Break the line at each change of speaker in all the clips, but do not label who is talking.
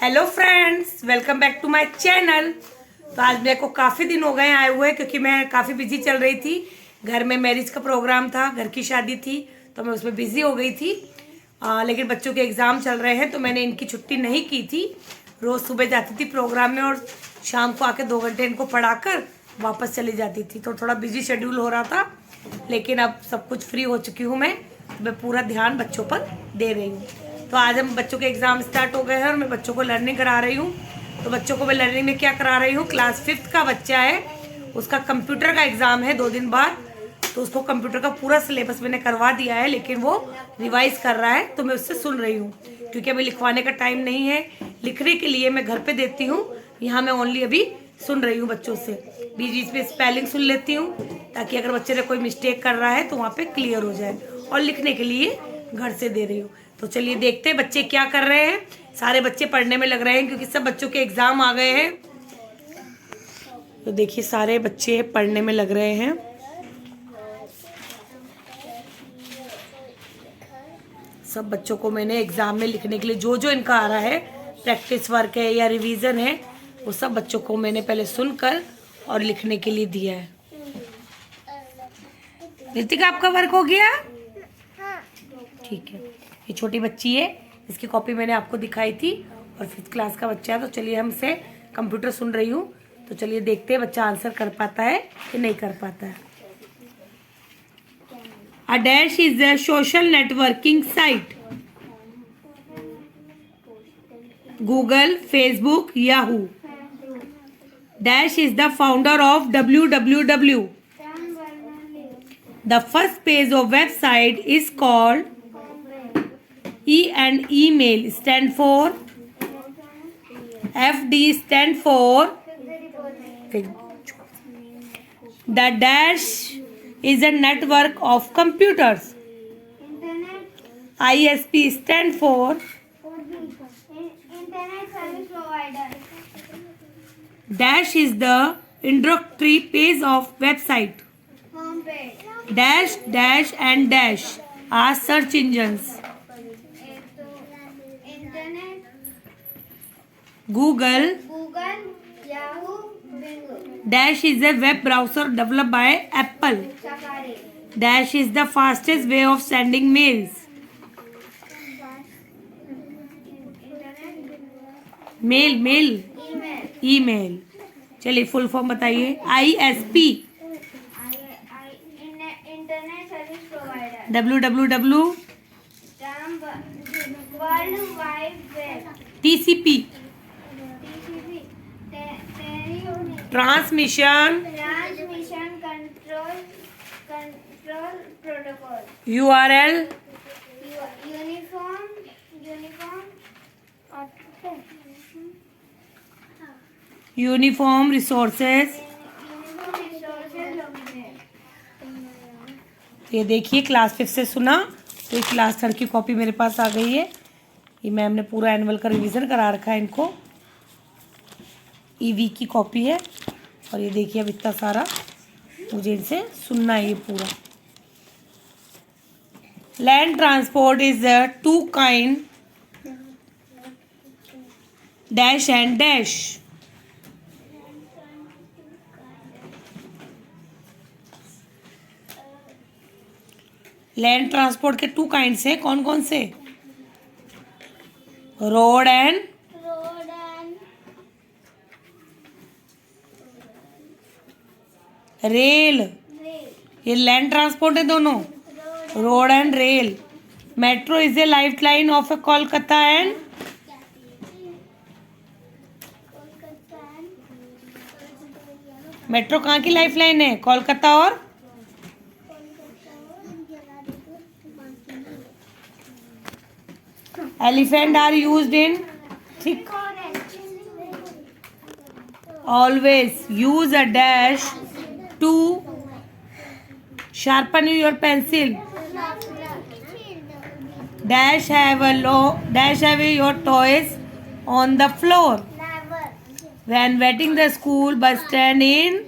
Hello friends, welcome back to my channel. तो आज मेरे को काफ़ी दिन हो गए आए हुए, क्योंकि मैं काफ़ी बिजी चल रही थी। घर में मैरिज का प्रोग्राम था, घर की शादी थी, तो मैं उसमें बिजी हो गई थी। लेकिन बच्चों के एग्ज़ाम चल रहे हैं तो मैंने इनकी छुट्टी नहीं की थी। रोज़ सुबह जाती थी प्रोग्राम में और शाम को आके 2 घंटे इनको पढ़ाकर वापस चली जाती थी। तो थोड़ा बिजी शेड्यूल हो रहा था, लेकिन अब सब कुछ फ्री हो चुकी हूँ मैं पूरा ध्यान बच्चों पर दे रही हूँ। तो आज हम बच्चों के एग्ज़ाम स्टार्ट हो गए हैं और मैं बच्चों को लर्निंग करा रही हूँ। तो बच्चों को मैं लर्निंग में क्या करा रही हूँ, क्लास 5th का बच्चा है, उसका कंप्यूटर का एग्ज़ाम है 2 दिन बाद। तो उसको कंप्यूटर का पूरा सिलेबस मैंने करवा दिया है, लेकिन वो रिवाइज कर रहा है, तो मैं उससे सुन रही हूँ। क्योंकि अभी लिखवाने का टाइम नहीं है, लिखने के लिए मैं घर पे देती हूँ, यहाँ मैं ओनली अभी सुन रही हूँ बच्चों से। बीच बीच में स्पेलिंग सुन लेती हूँ, ताकि अगर बच्चे ने कोई मिस्टेक कर रहा है तो वहाँ पे क्लियर हो जाए। और लिखने के लिए घर से दे रही हूँ। तो चलिए देखते हैं बच्चे क्या कर रहे हैं। सारे बच्चे पढ़ने में लग रहे हैं, क्योंकि सब बच्चों के एग्ज़ाम आ गए हैं। तो देखिए सारे बच्चे पढ़ने में लग रहे हैं। सब बच्चों को मैंने एग्ज़ाम में लिखने के लिए जो जो इनका आ रहा है, प्रैक्टिस वर्क है या रिवीजन है, वो सब बच्चों को मैंने पहले सुनकर और लिखने के लिए दिया है। ऋतिका, आपका वर्क हो गया? ठीक है। ये छोटी बच्ची है, इसकी कॉपी मैंने आपको दिखाई थी, और 5th क्लास का बच्चा है। तो चलिए, हम से कंप्यूटर सुन रही हूँ, तो चलिए देखते हैं बच्चा आंसर कर पाता है कि नहीं कर पाता है। A dash is a social networking site. Google, Facebook, Yahoo. Dash is the founder of www. The first page of website is called E, and email stand for FD stand for the dash is a network of computers. ISP stand for
Internet Service Provider.
dash is the introductory page of website.
Homepage.
Dash, dash and dash are search engines.
Internet.
Google
Google. Yahoo. Bing.
dash is a web browser developed by Apple.
Safari.
Dash is the fastest way of sending mails. Mail
Email.
Email. चलिए full form बताइए। ISP
Internet Service Provider.
www
World Wide Web.
TCP
TCP.
Transmission
Transmission Control Protocol.
URL
Uniform.
Uniform Resources। ये देखिए class 5 से सुना, तो ये class 3 की copy मेरे पास आ गई है। ये मैम ने पूरा एनुअल का रिवीजन करा रखा है इनको। EV की कॉपी है, और ये देखिए अब इतना सारा मुझे इनसे सुनना है ये पूरा। Land transport is two kind dash and dash. Land transport के 2 काइंड्स हैं, कौन कौन से? Road and rail. ये लैंड ट्रांसपोर्ट है दोनों, road and rail. Metro is a life line of a Kolkata and metro कहाँ की लाइफ लाइन है? कोलकाता और elephant are used in thick. Always use a dash to sharpen your pencil. Dash have your toys on the floor. When waiting the school bus stand in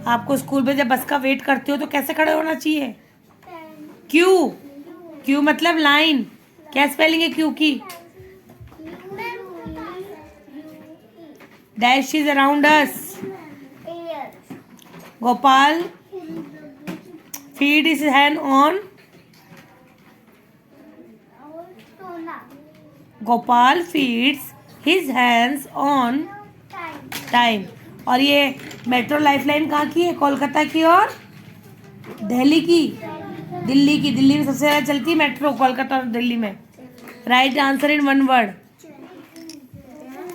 आपको school में जब बस का wait करते हो तो कैसे खड़े होना चाहिए? क्यों? क्यू मतलब लाइन। क्या स्पेलिंग है क्यू की? Dash is around us. Gopal feed is hand on. Gopal feeds his hands on time. और ये मेट्रो लाइफलाइन कहाँ की है? कोलकाता की और दिल्ली की? दिल्ली की। दिल्ली में सबसे ज़्यादा चलती है मेट्रो, कोलकाता और दिल्ली में। Write answer in one word.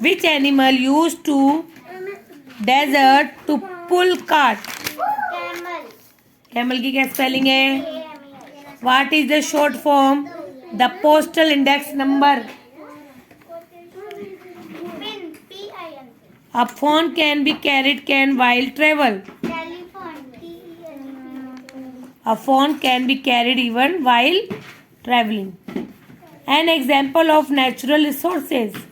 Which animal use to desert to pull cart? Camel की क्या स्पेलिंग है? What is the short form? The postal index number. A phone can be carried can while travel. A phone can be carried even while traveling. An example of natural resources.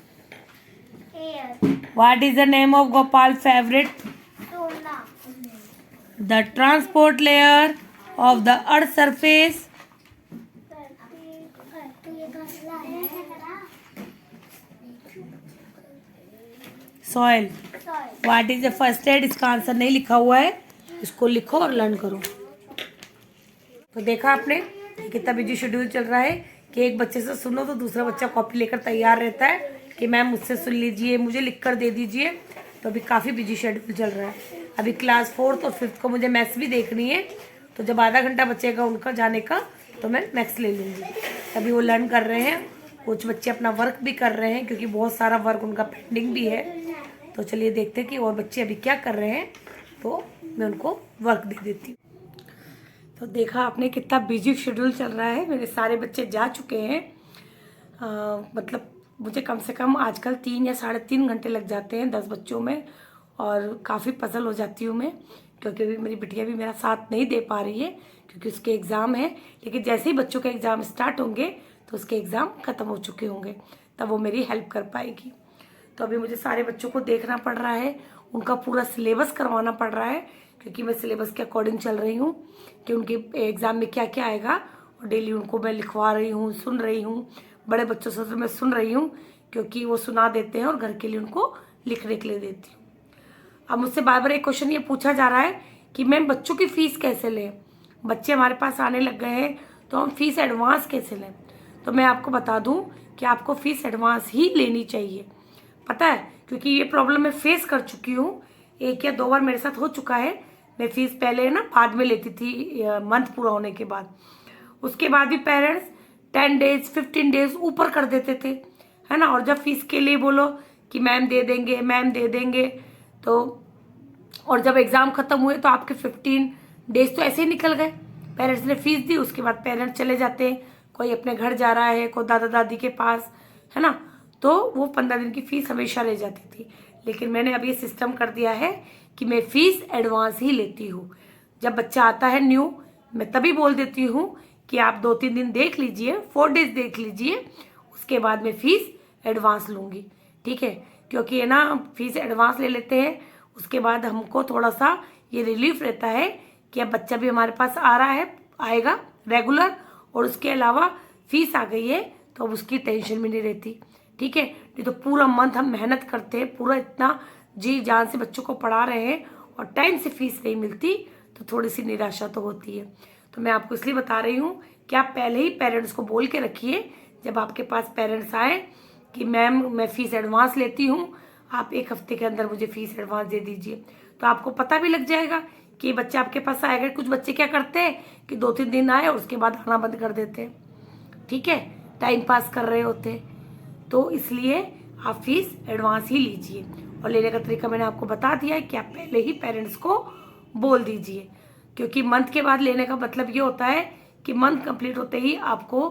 What is the name of Gopal's favorite? The transport layer of the earth's surface. Soil. What is the first aid? इसका answer नहीं लिखा हुआ है, इसको लिखो और learn करो। तो देखा आपने कि कितना बिजी शेड्यूल चल रहा है कि एक बच्चे से सुनो तो दूसरा बच्चा कॉपी लेकर तैयार रहता है कि मैम मुझसे सुन लीजिए, मुझे लिख कर दे दीजिए। तो अभी काफ़ी बिजी शेड्यूल चल रहा है। अभी क्लास 4th और 5th को मुझे मैथ्स भी देखनी है, तो जब आधा घंटा बचेगा उनका जाने का तो मैं मैथ्स ले लूँगी। अभी वो लर्न कर रहे हैं, कुछ बच्चे अपना वर्क भी कर रहे हैं क्योंकि बहुत सारा वर्क उनका पेंडिंग भी है। तो चलिए देखते हैं कि और बच्चे अभी क्या कर रहे हैं, तो मैं उनको वर्क दे देती हूँ। तो देखा आपने कितना बिजी शेड्यूल चल रहा है। मेरे सारे बच्चे जा चुके हैं। मतलब मुझे कम से कम आजकल 3 या 3.5 घंटे लग जाते हैं 10 बच्चों में, और काफ़ी पजल हो जाती हूँ मैं क्योंकि अभी मेरी बिटिया भी मेरा साथ नहीं दे पा रही है क्योंकि उसके एग्ज़ाम है। लेकिन जैसे ही बच्चों के एग्ज़ाम स्टार्ट होंगे तो उसके एग्ज़ाम ख़त्म हो चुके होंगे, तब वो मेरी हेल्प कर पाएगी। तो अभी मुझे सारे बच्चों को देखना पड़ रहा है, उनका पूरा सिलेबस करवाना पड़ रहा है क्योंकि मैं सिलेबस के अकॉर्डिंग चल रही हूँ कि उनके एग्ज़ाम में क्या क्या आएगा, और डेली उनको मैं लिखवा रही हूँ, सुन रही हूँ। बड़े बच्चों से तो मैं सुन रही हूँ क्योंकि वो सुना देते हैं और घर के लिए उनको लिखने के लिए देती हूँ। अब मुझसे बार बार एक क्वेश्चन ये पूछा जा रहा है कि मैम बच्चों की फ़ीस कैसे लें? बच्चे हमारे पास आने लग गए हैं तो हम फ़ीस एडवांस कैसे लें? तो मैं आपको बता दूँ कि आपको फ़ीस एडवांस ही लेनी चाहिए। पता है, क्योंकि ये प्रॉब्लम मैं फेस कर चुकी हूँ, 1 या 2 बार मेरे साथ हो चुका है। मैं फ़ीस पहले ना बाद में लेती थी, मंथ पूरा होने के बाद। उसके बाद भी पेरेंट्स 10 डेज 15 डेज ऊपर कर देते थे, है ना। और जब फीस के लिए बोलो कि मैम दे देंगे, मैम दे देंगे, तो और जब एग्ज़ाम ख़त्म हुए तो आपके 15 डेज तो ऐसे ही निकल गए। पेरेंट्स ने फ़ीस दी, उसके बाद पेरेंट्स चले जाते हैं, कोई अपने घर जा रहा है, कोई दादा दादी के पास, है ना। तो वो 15 दिन की फ़ीस हमेशा रह जाती थी। लेकिन मैंने अब ये सिस्टम कर दिया है कि मैं फ़ीस एडवांस ही लेती हूँ। जब बच्चा आता है न्यू, मैं तभी बोल देती हूँ कि आप 2-3 दिन देख लीजिए, 4 डेज देख लीजिए, उसके बाद मैं फ़ीस एडवांस लूँगी, ठीक है। क्योंकि है ना, फ़ीस एडवांस ले लेते हैं, उसके बाद हमको थोड़ा सा ये रिलीफ रहता है कि अब बच्चा भी हमारे पास आ रहा है, आएगा रेगुलर, और उसके अलावा फ़ीस आ गई है तो अब उसकी टेंशन भी नहीं रहती, ठीक है। नहीं तो पूरा मंथ हम मेहनत करते हैं, पूरा इतना जी जान से बच्चों को पढ़ा रहे हैं और टाइम से फ़ीस नहीं मिलती तो थोड़ी सी निराशा तो होती है। तो मैं आपको इसलिए बता रही हूँ कि आप पहले ही पेरेंट्स को बोल के रखिए, जब आपके पास पेरेंट्स आए कि मैम मैं फ़ीस एडवांस लेती हूँ, आप 1 हफ्ते के अंदर मुझे फ़ीस एडवांस दे दीजिए। तो आपको पता भी लग जाएगा कि बच्चा आपके पास आएगा। कुछ बच्चे क्या करते हैं कि 2-3 दिन आए और उसके बाद आना बंद कर देते हैं, ठीक है, टाइम पास कर रहे होते हैं। तो इसलिए आप फ़ीस एडवांस ही लीजिए, और लेने का तरीका मैंने आपको बता दिया है कि आप पहले ही पेरेंट्स को बोल दीजिए, क्योंकि मंथ के बाद लेने का मतलब ये होता है कि मंथ कंप्लीट होते ही आपको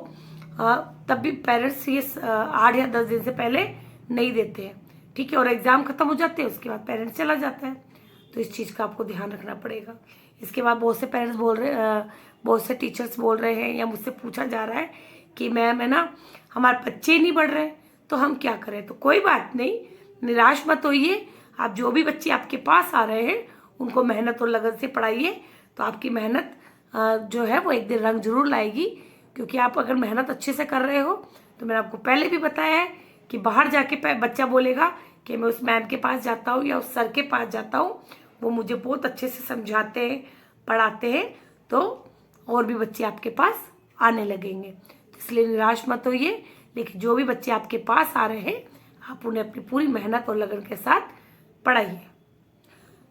तब भी पेरेंट्स ये 8 या 10 दिन से पहले नहीं देते हैं, ठीक है। और एग्ज़ाम ख़त्म हो जाते हैं, उसके बाद पेरेंट्स चला जाता है। तो इस चीज़ का आपको ध्यान रखना पड़ेगा। इसके बाद बहुत से पेरेंट्स बोल रहे, बहुत से टीचर्स बोल रहे हैं या मुझसे पूछा जा रहा है कि मैम है ना, हमारे बच्चे ही नहीं बढ़ रहे तो हम क्या करें। तो कोई बात नहीं, निराश मत होइए। आप जो भी बच्चे आपके पास आ रहे हैं उनको मेहनत और लगन से पढ़ाइए, तो आपकी मेहनत जो है वो एक दिन रंग जरूर लाएगी। क्योंकि आप अगर मेहनत अच्छे से कर रहे हो तो मैंने आपको पहले भी बताया है कि बाहर जाके बच्चा बोलेगा कि मैं उस मैम के पास जाता हूँ या उस सर के पास जाता हूँ, वो मुझे बहुत अच्छे से समझाते हैं, पढ़ाते हैं, तो और भी बच्चे आपके पास आने लगेंगे। तो इसलिए निराश मत होइए, लेकिन जो भी बच्चे आपके पास आ रहे हैं आप उन्हें अपनी पूरी मेहनत और लगन के साथ पढ़ाइए।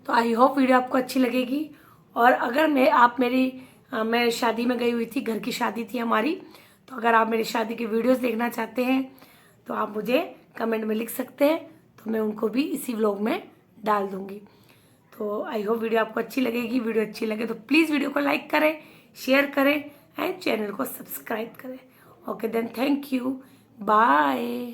तो आई होप वीडियो आपको अच्छी लगेगी। और अगर मैं शादी में गई हुई थी, घर की शादी थी हमारी, तो अगर आप मेरी शादी के वीडियोस देखना चाहते हैं तो आप मुझे कमेंट में लिख सकते हैं, तो मैं उनको भी इसी व्लॉग में डाल दूंगी। तो आई होप वीडियो आपको अच्छी लगेगी। वीडियो अच्छी लगे तो प्लीज़ वीडियो को लाइक करें, शेयर करें एंड चैनल को सब्सक्राइब करें। Okay then, thank you, bye.